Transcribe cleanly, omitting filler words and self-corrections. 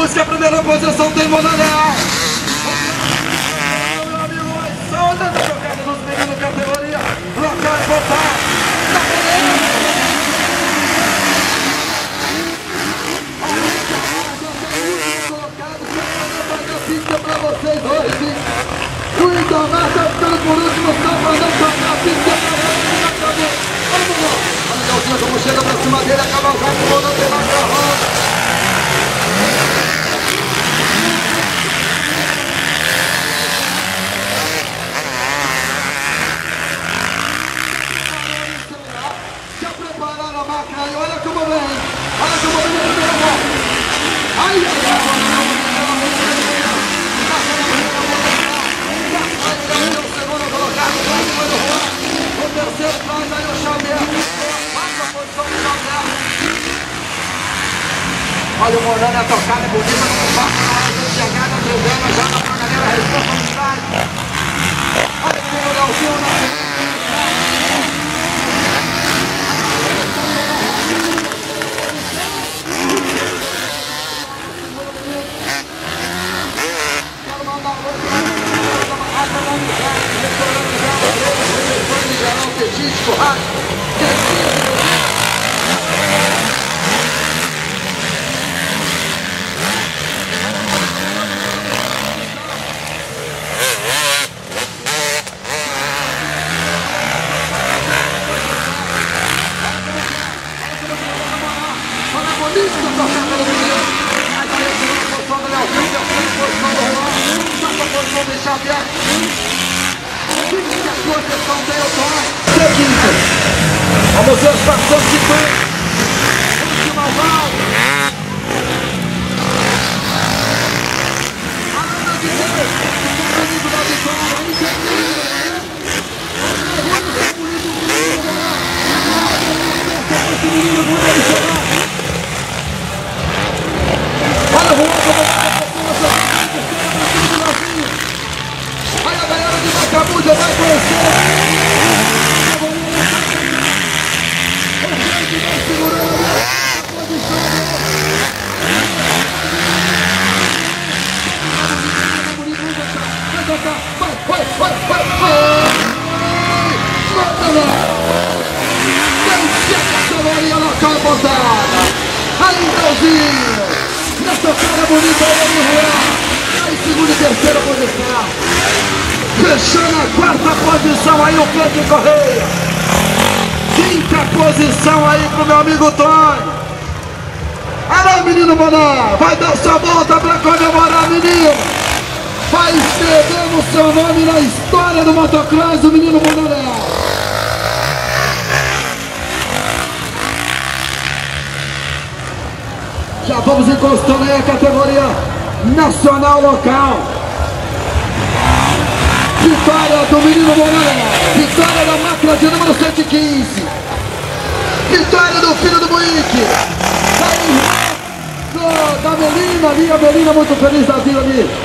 busca a primeira posição, tem Monareal. Meu amigo, solta da jogada dos meninos categoria. Local e voltar. Tá beleza. Pra vocês hoje, o Indomar tá ficando por último, só pra não tocar a pista pra vocês. Vamos lá, olha o Galzinho como chega pra cima dele, acaba o carro, o não tem mais carro. Já prepararam a máquina aí, olha como vem, ai, ai, ai. O terceiro traz aí o Xavier. Quarta posição do Xavier. Olha o Morano, a tocada é bonita, não passa na hora de chegar na trivela, joga pra galera, responsabilidade. Olha que o Leozinho na vamos ver os participantes. Última volta. Olha o olha a galera de Macabu já vai conhecer. Aí, Galzinho, na tocada bonita aí, Juan. Aí, segunda e terceira posição. Fechando a quarta posição aí, o Cleiton Correia. Quinta posição aí pro meu amigo Tony. Alô, menino Boná, vai dar sua volta pra comemorar, menino. Vai escrever o seu nome na história do motocross do menino Boná. Já vamos encostando aí a categoria nacional local. Vitória do menino Moreira. Vitória da máquina de número 115. Vitória do filho do Buíque. Da irmã da Melina ali, a Melina muito feliz da vida ali.